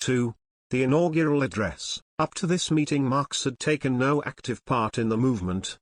2. The inaugural address. Up to this meeting Marx had taken no active part in the movement,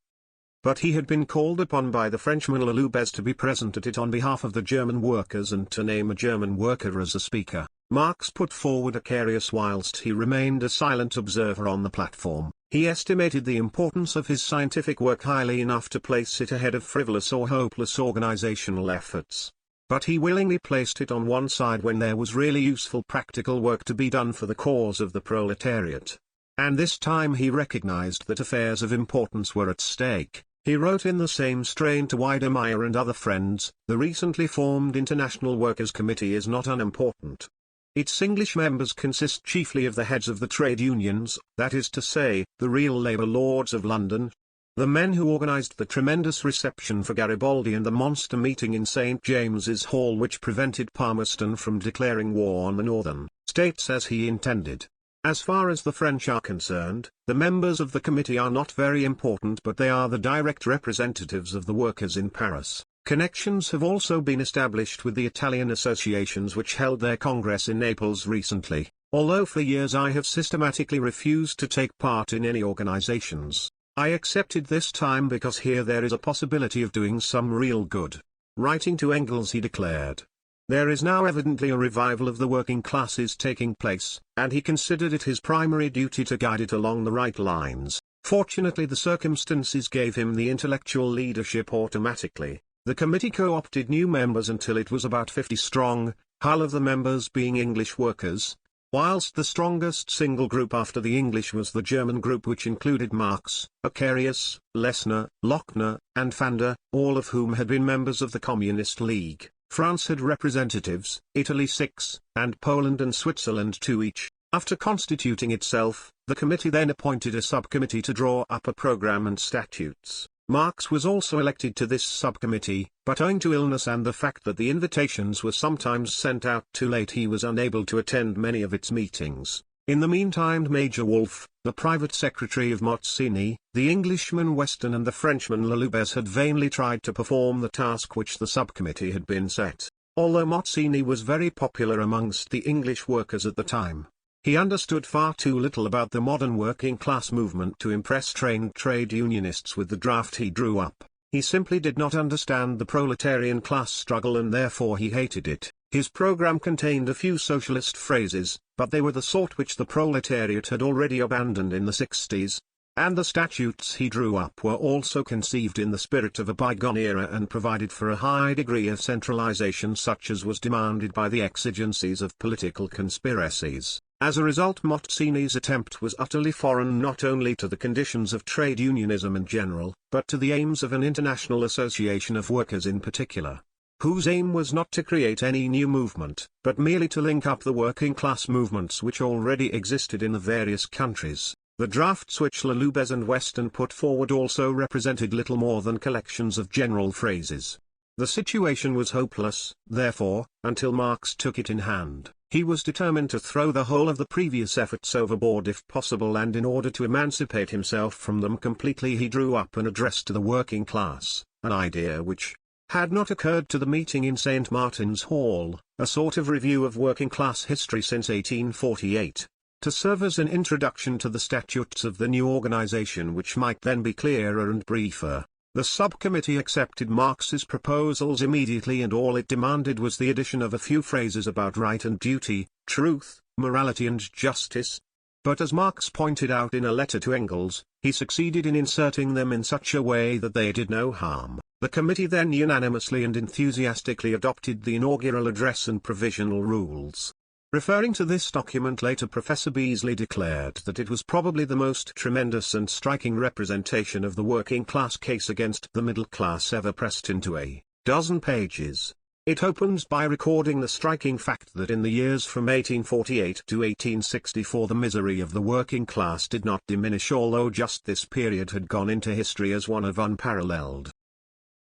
but he had been called upon by the Frenchman Laloubez to be present at it on behalf of the German workers and to name a German worker as a speaker. Marx put forward a case whilst he remained a silent observer on the platform. He estimated the importance of his scientific work highly enough to place it ahead of frivolous or hopeless organizational efforts. But he willingly placed it on one side when there was really useful practical work to be done for the cause of the proletariat. And this time he recognized that affairs of importance were at stake. He wrote in the same strain to Weidemeyer and other friends, "The recently formed International Workers' Committee is not unimportant. Its English members consist chiefly of the heads of the trade unions, that is to say, the real labour lords of London, the men who organised the tremendous reception for Garibaldi and the monster meeting in St. James's Hall which prevented Palmerston from declaring war on the Northern States as he intended. As far as the French are concerned, the members of the committee are not very important, but they are the direct representatives of the workers in Paris." Connections have also been established with the Italian associations which held their congress in Naples recently, although for years I have systematically refused to take part in any organizations. I accepted this time because here there is a possibility of doing some real good. Writing to Engels he declared, "There is now evidently a revival of the working classes taking place, and he considered it his primary duty to guide it along the right lines." Fortunately the circumstances gave him the intellectual leadership automatically. The committee co-opted new members until it was about 50 strong, half of the members being English workers, whilst the strongest single group after the English was the German group which included Marx, Acarius, Lessner, Lochner, and Fander, all of whom had been members of the Communist League. France had representatives, Italy 6, and Poland and Switzerland 2 each. After constituting itself, the committee then appointed a subcommittee to draw up a program and statutes. Marx was also elected to this subcommittee, but owing to illness and the fact that the invitations were sometimes sent out too late he was unable to attend many of its meetings. In the meantime Major Wolff, the private secretary of Mazzini, the Englishman Weston and the Frenchman Laloubez had vainly tried to perform the task which the subcommittee had been set. Although Mazzini was very popular amongst the English workers at the time, he understood far too little about the modern working class movement to impress trained trade unionists with the draft he drew up. He simply did not understand the proletarian class struggle and therefore he hated it. His program contained a few socialist phrases, but they were the sort which the proletariat had already abandoned in the 60s, and the statutes he drew up were also conceived in the spirit of a bygone era and provided for a high degree of centralization such as was demanded by the exigencies of political conspiracies. As a result Mazzini's attempt was utterly foreign not only to the conditions of trade unionism in general, but to the aims of an international association of workers in particular, whose aim was not to create any new movement, but merely to link up the working class movements which already existed in the various countries. The drafts which Laloubez and Weston put forward also represented little more than collections of general phrases. The situation was hopeless, therefore, until Marx took it in hand. He was determined to throw the whole of the previous efforts overboard if possible, and in order to emancipate himself from them completely he drew up an address to the working class, an idea which had not occurred to the meeting in St. Martin's Hall, a sort of review of working class history since 1848, to serve as an introduction to the statutes of the new organization which might then be clearer and briefer. The subcommittee accepted Marx's proposals immediately and all it demanded was the addition of a few phrases about right and duty, truth, morality and justice. But as Marx pointed out in a letter to Engels, he succeeded in inserting them in such a way that they did no harm. The committee then unanimously and enthusiastically adopted the inaugural address and provisional rules. Referring to this document later, Professor Beazley declared that it was probably the most tremendous and striking representation of the working class case against the middle class ever pressed into a dozen pages. It opens by recording the striking fact that in the years from 1848 to 1864 the misery of the working class did not diminish, although just this period had gone into history as one of unparalleled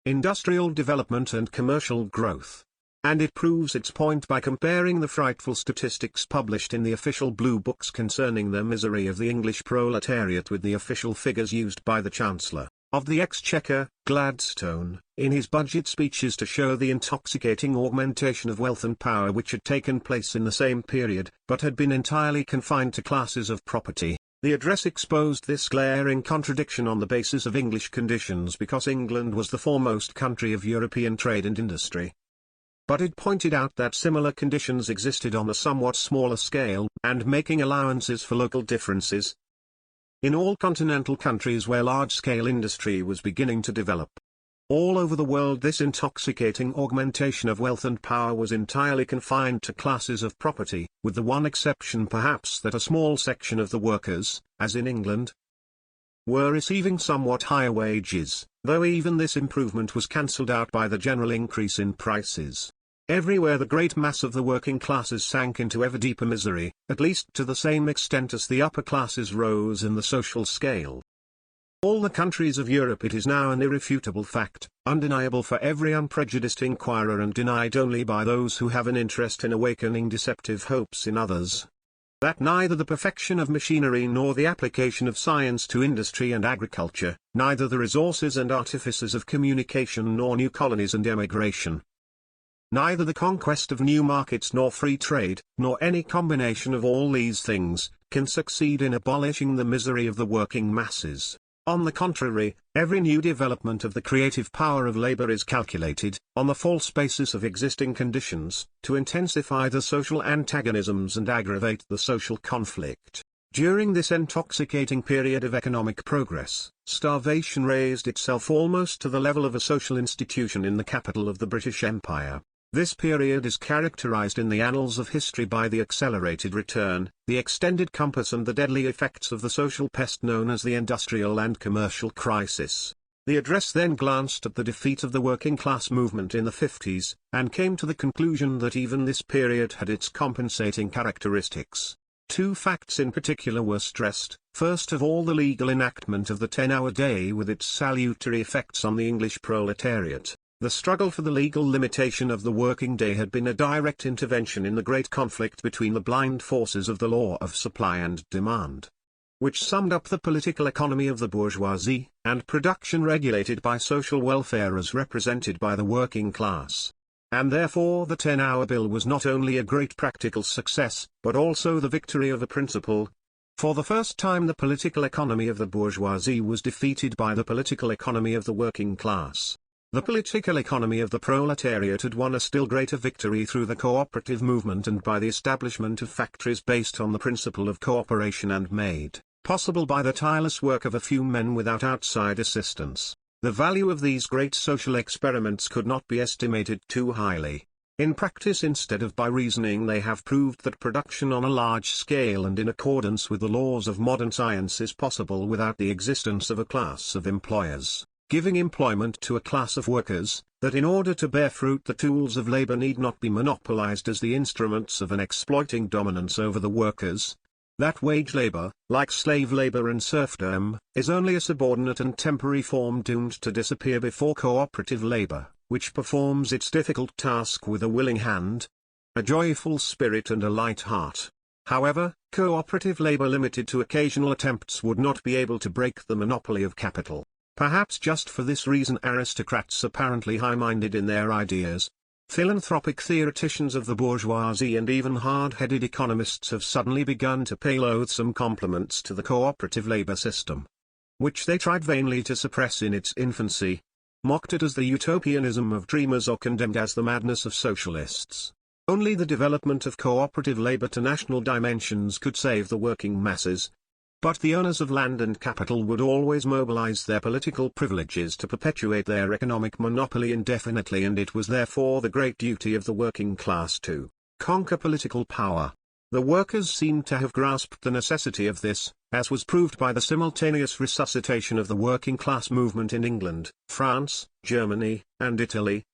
industrial development and commercial growth. And it proves its point by comparing the frightful statistics published in the official blue books concerning the misery of the English proletariat with the official figures used by the Chancellor of the Exchequer, Gladstone, in his budget speeches to show the intoxicating augmentation of wealth and power which had taken place in the same period, but had been entirely confined to classes of property. The address exposed this glaring contradiction on the basis of English conditions because England was the foremost country of European trade and industry. But it pointed out that similar conditions existed on a somewhat smaller scale, and making allowances for local differences in all continental countries where large-scale industry was beginning to develop. All over the world this intoxicating augmentation of wealth and power was entirely confined to classes of property, with the one exception perhaps that a small section of the workers, as in England, were receiving somewhat higher wages, though even this improvement was cancelled out by the general increase in prices. Everywhere the great mass of the working classes sank into ever deeper misery, at least to the same extent as the upper classes rose in the social scale. All the countries of Europe, it is now an irrefutable fact, undeniable for every unprejudiced inquirer and denied only by those who have an interest in awakening deceptive hopes in others, that neither the perfection of machinery nor the application of science to industry and agriculture, neither the resources and artifices of communication nor new colonies and emigration, neither the conquest of new markets nor free trade, nor any combination of all these things, can succeed in abolishing the misery of the working masses. On the contrary, every new development of the creative power of labor is calculated, on the false basis of existing conditions, to intensify the social antagonisms and aggravate the social conflict. During this intoxicating period of economic progress, starvation raised itself almost to the level of a social institution in the capital of the British Empire. This period is characterized in the annals of history by the accelerated return, the extended compass and the deadly effects of the social pest known as the industrial and commercial crisis. The address then glanced at the defeat of the working class movement in the 50s, and came to the conclusion that even this period had its compensating characteristics. Two facts in particular were stressed: first of all the legal enactment of the 10-hour day with its salutary effects on the English proletariat. The struggle for the legal limitation of the working day had been a direct intervention in the great conflict between the blind forces of the law of supply and demand, which summed up the political economy of the bourgeoisie, and production regulated by social welfare as represented by the working class. And therefore the 10-hour bill was not only a great practical success, but also the victory of a principle. For the first time the political economy of the bourgeoisie was defeated by the political economy of the working class. The political economy of the proletariat had won a still greater victory through the cooperative movement and by the establishment of factories based on the principle of cooperation and made possible by the tireless work of a few men without outside assistance. The value of these great social experiments could not be estimated too highly. In practice, instead of by reasoning, they have proved that production on a large scale and in accordance with the laws of modern science is possible without the existence of a class of employers, giving employment to a class of workers, that in order to bear fruit the tools of labor need not be monopolized as the instruments of an exploiting dominance over the workers, that wage labor, like slave labor and serfdom, is only a subordinate and temporary form doomed to disappear before cooperative labor, which performs its difficult task with a willing hand, a joyful spirit and a light heart. However, cooperative labor limited to occasional attempts would not be able to break the monopoly of capital. Perhaps just for this reason aristocrats apparently high-minded in their ideas, philanthropic theoreticians of the bourgeoisie and even hard-headed economists have suddenly begun to pay loathsome compliments to the cooperative labor system, which they tried vainly to suppress in its infancy, mocked it as the utopianism of dreamers or condemned as the madness of socialists. Only the development of cooperative labor to national dimensions could save the working masses. But the owners of land and capital would always mobilize their political privileges to perpetuate their economic monopoly indefinitely, and it was therefore the great duty of the working class to conquer political power. The workers seem to have grasped the necessity of this, as was proved by the simultaneous resuscitation of the working class movement in England, France, Germany, and Italy,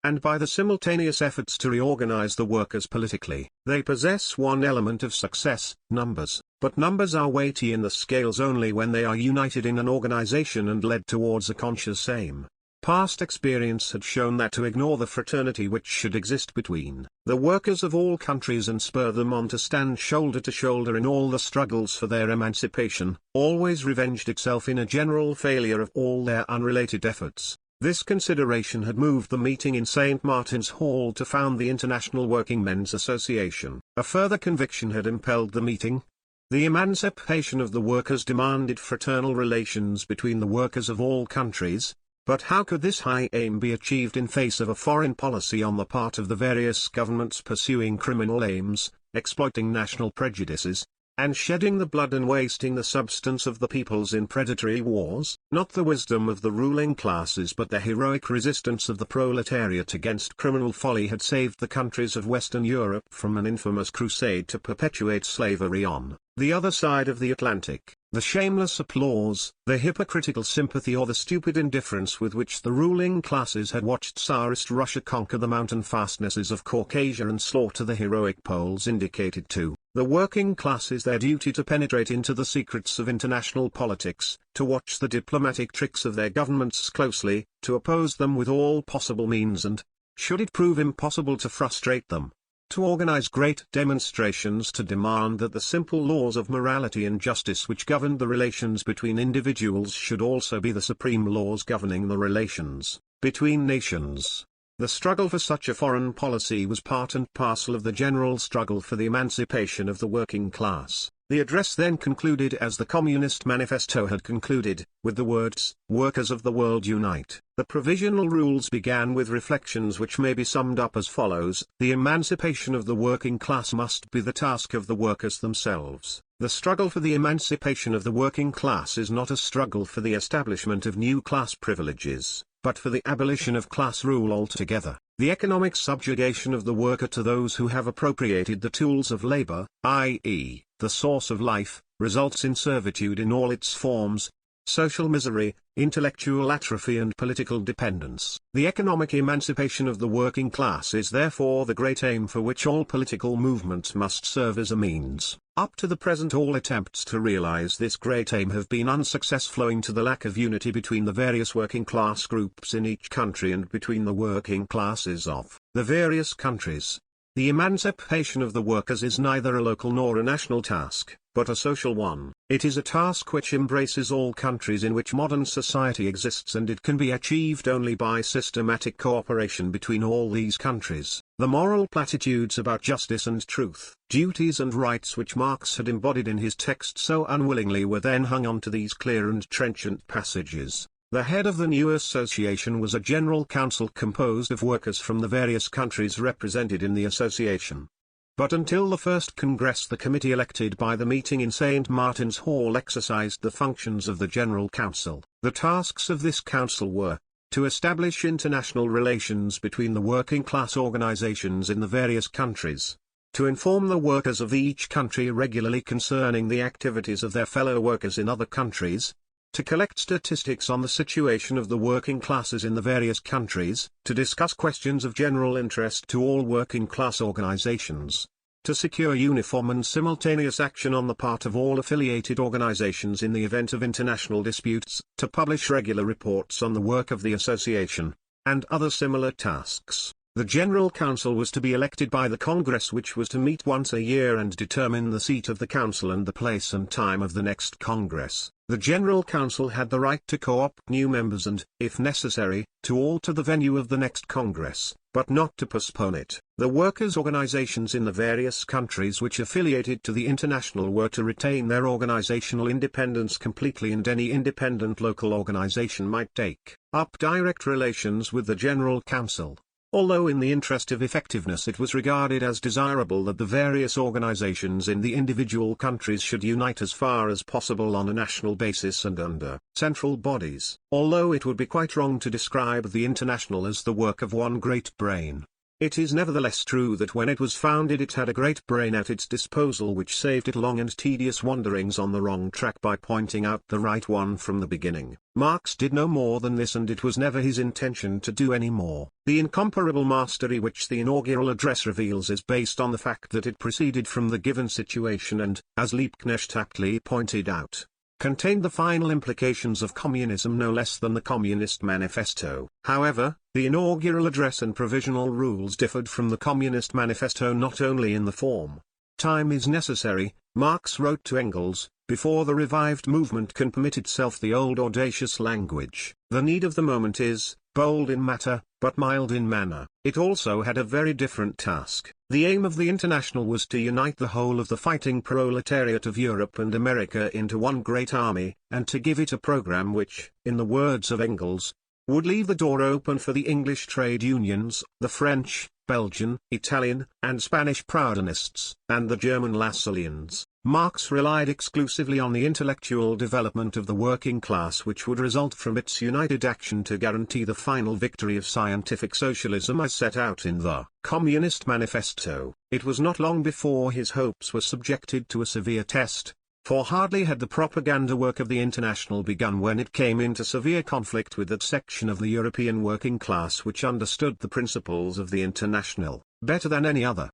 and by the simultaneous efforts to reorganize the workers politically. They possess one element of success: numbers. But numbers are weighty in the scales only when they are united in an organization and led towards a conscious aim. Past experience had shown that to ignore the fraternity which should exist between the workers of all countries and spur them on to stand shoulder to shoulder in all the struggles for their emancipation, always revenged itself in a general failure of all their unrelated efforts. This consideration had moved the meeting in St. Martin's Hall to found the International Working Men's Association. A further conviction had impelled the meeting. The emancipation of the workers demanded fraternal relations between the workers of all countries. But how could this high aim be achieved in face of a foreign policy on the part of the various governments pursuing criminal aims, exploiting national prejudices, and shedding the blood and wasting the substance of the peoples in predatory wars? Not the wisdom of the ruling classes but the heroic resistance of the proletariat against criminal folly had saved the countries of Western Europe from an infamous crusade to perpetuate slavery on the other side of the Atlantic. The shameless applause, the hypocritical sympathy or the stupid indifference with which the ruling classes had watched Tsarist Russia conquer the mountain fastnesses of Caucasia and slaughter the heroic Poles indicated to the working classes their duty to penetrate into the secrets of international politics, to watch the diplomatic tricks of their governments closely, to oppose them with all possible means and, should it prove impossible to frustrate them, to organize great demonstrations to demand that the simple laws of morality and justice which governed the relations between individuals should also be the supreme laws governing the relations between nations. The struggle for such a foreign policy was part and parcel of the general struggle for the emancipation of the working class. The address then concluded as the Communist Manifesto had concluded, with the words, "Workers of the world unite." The provisional rules began with reflections which may be summed up as follows: the emancipation of the working class must be the task of the workers themselves. The struggle for the emancipation of the working class is not a struggle for the establishment of new class privileges, but for the abolition of class rule altogether. The economic subjugation of the worker to those who have appropriated the tools of labor, i.e., the source of life, results in servitude in all its forms, social misery, intellectual atrophy and political dependence. The economic emancipation of the working class is therefore the great aim for which all political movements must serve as a means. Up to the present all attempts to realize this great aim have been unsuccessful owing to the lack of unity between the various working class groups in each country and between the working classes of the various countries. The emancipation of the workers is neither a local nor a national task, but a social one. It is a task which embraces all countries in which modern society exists, and it can be achieved only by systematic cooperation between all these countries. The moral platitudes about justice and truth, duties and rights which Marx had embodied in his text so unwillingly were then hung on to these clear and trenchant passages. The head of the new association was a general council composed of workers from the various countries represented in the association. But until the first Congress the committee elected by the meeting in St. Martin's Hall exercised the functions of the General Council. The tasks of this council were to establish international relations between the working class organizations in the various countries, to inform the workers of each country regularly concerning the activities of their fellow workers in other countries, to collect statistics on the situation of the working classes in the various countries, to discuss questions of general interest to all working class organizations, to secure uniform and simultaneous action on the part of all affiliated organizations in the event of international disputes, to publish regular reports on the work of the association, and other similar tasks. The General Council was to be elected by the Congress, which was to meet once a year and determine the seat of the Council and the place and time of the next Congress. The General Council had the right to co-opt new members and, if necessary, to alter the venue of the next Congress, but not to postpone it. The workers' organizations in the various countries which affiliated to the International were to retain their organizational independence completely, and any independent local organization might take up direct relations with the General Council. Although in the interest of effectiveness it was regarded as desirable that the various organizations in the individual countries should unite as far as possible on a national basis and under central bodies. Although it would be quite wrong to describe the International as the work of one great brain, it is nevertheless true that when it was founded it had a great brain at its disposal which saved it long and tedious wanderings on the wrong track by pointing out the right one from the beginning. Marx did no more than this, and it was never his intention to do any more. The incomparable mastery which the inaugural address reveals is based on the fact that it proceeded from the given situation and, as Liebknecht aptly pointed out, contained the final implications of communism no less than the Communist Manifesto. However, the inaugural address and provisional rules differed from the Communist Manifesto not only in the form. Time is necessary, Marx wrote to Engels, before the revived movement can permit itself the old audacious language. The need of the moment is, bold in matter, but mild in manner. It also had a very different task. The aim of the International was to unite the whole of the fighting proletariat of Europe and America into one great army, and to give it a program which, in the words of Engels, would leave the door open for the English trade unions, the French, Belgian, Italian, and Spanish Proudhonists, and the German Lassalleans. Marx relied exclusively on the intellectual development of the working class which would result from its united action to guarantee the final victory of scientific socialism as set out in the Communist Manifesto. It was not long before his hopes were subjected to a severe test, for hardly had the propaganda work of the International begun when it came into severe conflict with that section of the European working class which understood the principles of the International better than any other.